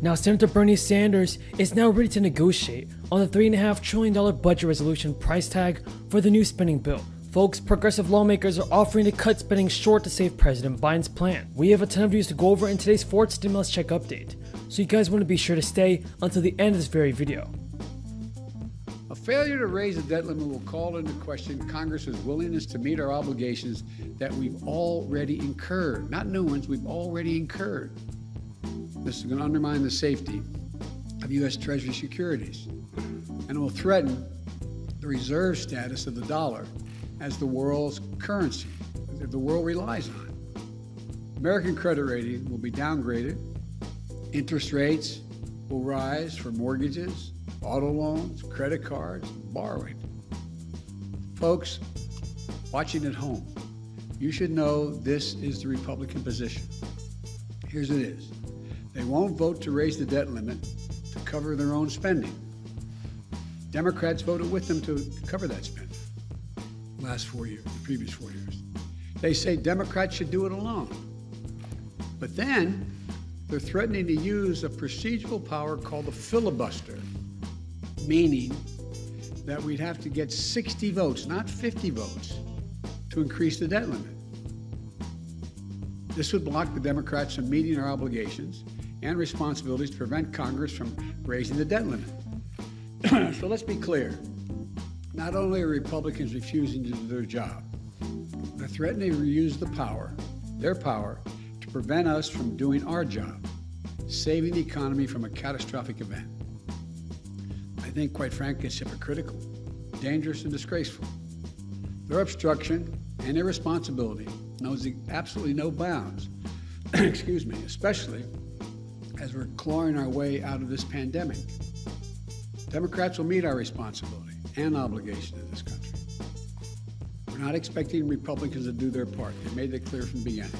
Now, Senator Bernie Sanders is now ready to negotiate on the $3.5 trillion budget resolution price tag for the new spending bill. Folks, progressive lawmakers are offering to cut spending short to save President Biden's plan. We have a ton of news to go over in today's fourth stimulus check update, so you guys want to be sure to stay until the end of this very video. A failure to raise the debt limit will call into question Congress's willingness to meet our obligations that we've already incurred. Not new ones, we've already incurred. This is going to undermine the safety of U.S. Treasury securities, and it will threaten the reserve status of the dollar as the world's currency that the world relies on. American credit rating will be downgraded. Interest rates will rise for mortgages, auto loans, credit cards, borrowing. Folks, watching at home, you should know this is the Republican position. Here's what it is. They won't vote to raise the debt limit to cover their own spending. Democrats voted with them to cover that spending last 4 years, the previous 4 years. They say Democrats should do it alone. But then they're threatening to use a procedural power called the filibuster, meaning that we'd have to get 60 votes, not 50 votes, to increase the debt limit. This would block the Democrats from meeting our obligations and responsibilities to prevent Congress from raising the debt limit. So let's be clear. Not only are Republicans refusing to do their job, they're threatening to use their power, to prevent us from doing our job, saving the economy from a catastrophic event. I think, quite frankly, it's hypocritical, dangerous, and disgraceful. Their obstruction and irresponsibility knows absolutely no bounds, especially as we're clawing our way out of this pandemic. Democrats will meet our responsibility and obligation to this country. We're not expecting Republicans to do their part. They made it clear from the beginning.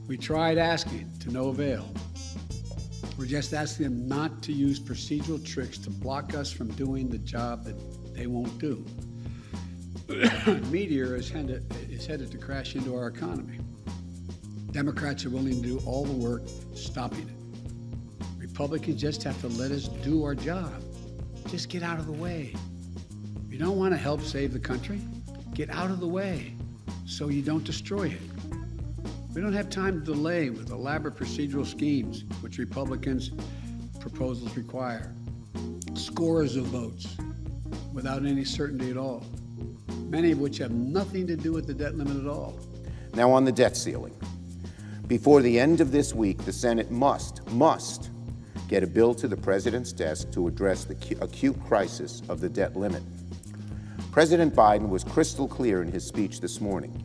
We tried asking to no avail. We're just asking them not to use procedural tricks to block us from doing the job that they won't do. Meteor is headed to crash into our economy. Democrats are willing to do all the work stopping it. Republicans just have to let us do our job. Just get out of the way. If you don't want to help save the country, get out of the way so you don't destroy it. We don't have time to delay with elaborate procedural schemes, which Republicans' proposals require. Scores of votes without any certainty at all, many of which have nothing to do with the debt limit at all. Now on the debt ceiling. Before the end of this week, the Senate must get a bill to the president's desk to address the acute crisis of the debt limit. President Biden was crystal clear in his speech this morning.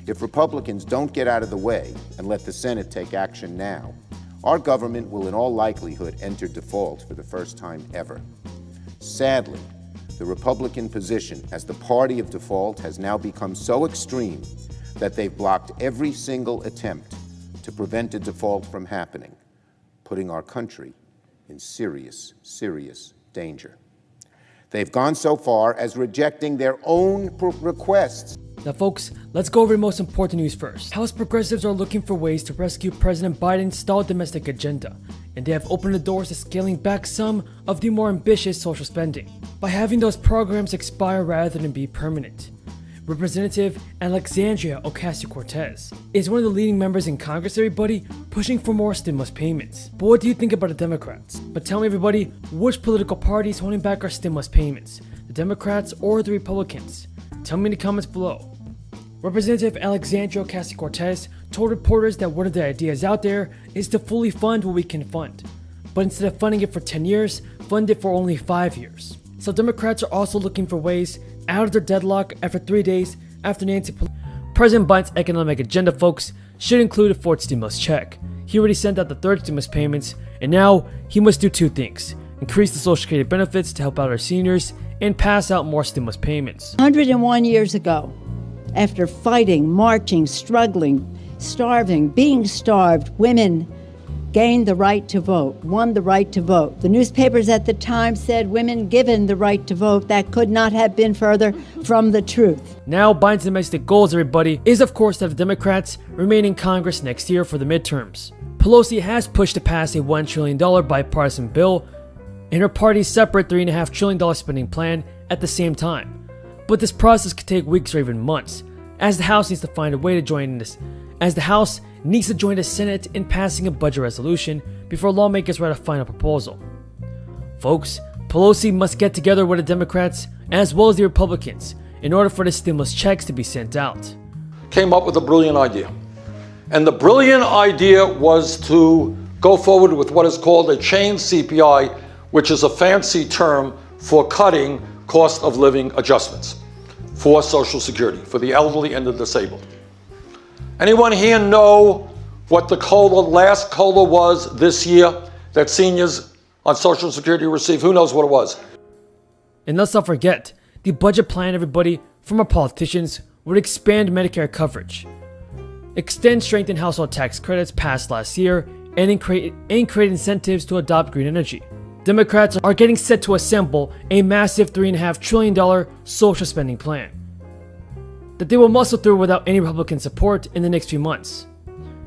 If Republicans don't get out of the way and let the Senate take action now, our government will in all likelihood enter default for the first time ever. Sadly, the Republican position as the party of default has now become so extreme that they've blocked every single attempt to prevent a default from happening, putting our country in serious, serious danger. They've gone so far as rejecting their own requests. Now folks, let's go over the most important news first. House progressives are looking for ways to rescue President Biden's stalled domestic agenda, and they have opened the doors to scaling back some of the more ambitious social spending by having those programs expire rather than be permanent. Representative Alexandria Ocasio-Cortez is one of the leading members in Congress, everybody, pushing for more stimulus payments. But what do you think about the Democrats? But tell me, everybody, which political party is holding back our stimulus payments? The Democrats or the Republicans? Tell me in the comments below. Representative Alexandria Ocasio-Cortez told reporters that one of the ideas out there is to fully fund what we can fund. But instead of funding it for 10 years, fund it for only 5 years. So Democrats are also looking for ways out of their deadlock after 3 days after Nancy Pelosi. President Biden's economic agenda, folks, should include a fourth stimulus check. He already sent out the third stimulus payments, and now he must do two things: increase the Social Security benefits to help out our seniors, and pass out more stimulus payments. 101 years ago, after fighting, marching, struggling, starving, being starved, women gained the right to vote, won the right to vote. The newspapers at the time said women given the right to vote. That could not have been further from the truth. Now, Biden's domestic goals, everybody, is of course that the Democrats remain in Congress next year for the midterms. Pelosi has pushed to pass a $1 trillion bipartisan bill and her party's separate $3.5 trillion spending plan at the same time. But this process could take weeks or even months, as the House needs to find a way to join the Senate in passing a budget resolution before lawmakers write a final proposal. Folks, Pelosi must get together with the Democrats as well as the Republicans in order for the stimulus checks to be sent out. Came up with a brilliant idea. And the brilliant idea was to go forward with what is called a chain CPI, which is a fancy term for cutting cost of living adjustments for Social Security, for the elderly and the disabled. Anyone here know what the last COLA was this year that seniors on Social Security received? Who knows what it was? And let's not forget, the budget plan, everybody, from our politicians would expand Medicare coverage, extend strengthened household tax credits passed last year, and create incentives to adopt green energy. Democrats are getting set to assemble a massive $3.5 trillion social spending plan that they will muscle through without any Republican support in the next few months.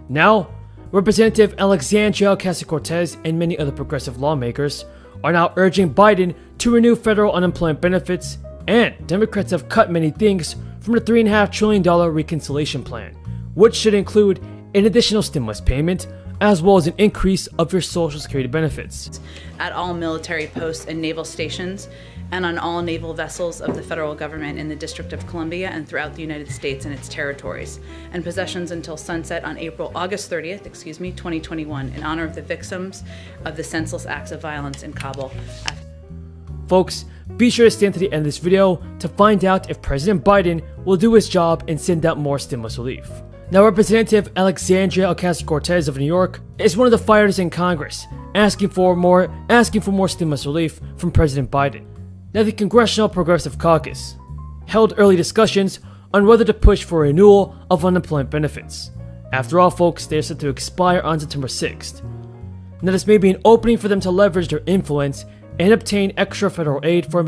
Now, Representative Alexandria Ocasio-Cortez and many other progressive lawmakers are now urging Biden to renew federal unemployment benefits, and Democrats have cut many things from the $3.5 trillion reconciliation plan, which should include an additional stimulus payment as well as an increase of your Social Security benefits. At all military posts and naval stations, and on all naval vessels of the federal government in the District of Columbia and throughout the United States and its territories, and possessions until sunset on August 30th, 2021, in honor of the victims of the senseless acts of violence in Kabul. Folks, be sure to stay until the end of this video to find out if President Biden will do his job and send out more stimulus relief. Now, Representative Alexandria Ocasio-Cortez of New York is one of the fighters in Congress, asking for more stimulus relief from President Biden. Now, the Congressional Progressive Caucus held early discussions on whether to push for a renewal of unemployment benefits. After all, folks, they are set to expire on September 6th. Now, this may be an opening for them to leverage their influence and obtain extra federal aid for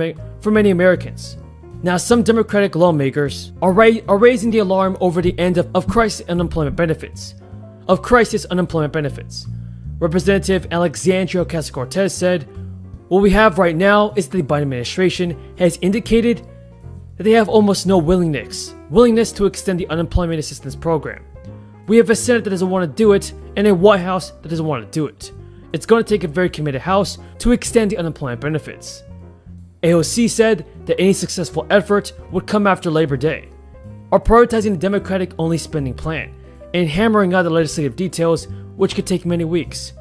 many Americans. Now, some Democratic lawmakers are raising the alarm over the end of crisis unemployment benefits. Representative Alexandria Ocasio-Cortez said, "What we have right now is that the Biden administration has indicated that they have almost no willingness to extend the unemployment assistance program. We have a Senate that doesn't want to do it and a White House that doesn't want to do it. It's going to take a very committed House to extend the unemployment benefits." AOC said that any successful effort would come after Labor Day, are prioritizing the Democratic-only spending plan and hammering out the legislative details, which could take many weeks.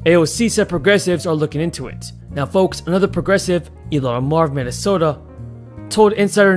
AOC said progressives are looking into it. Now, folks, another progressive, Elon Omar of Minnesota, told Insider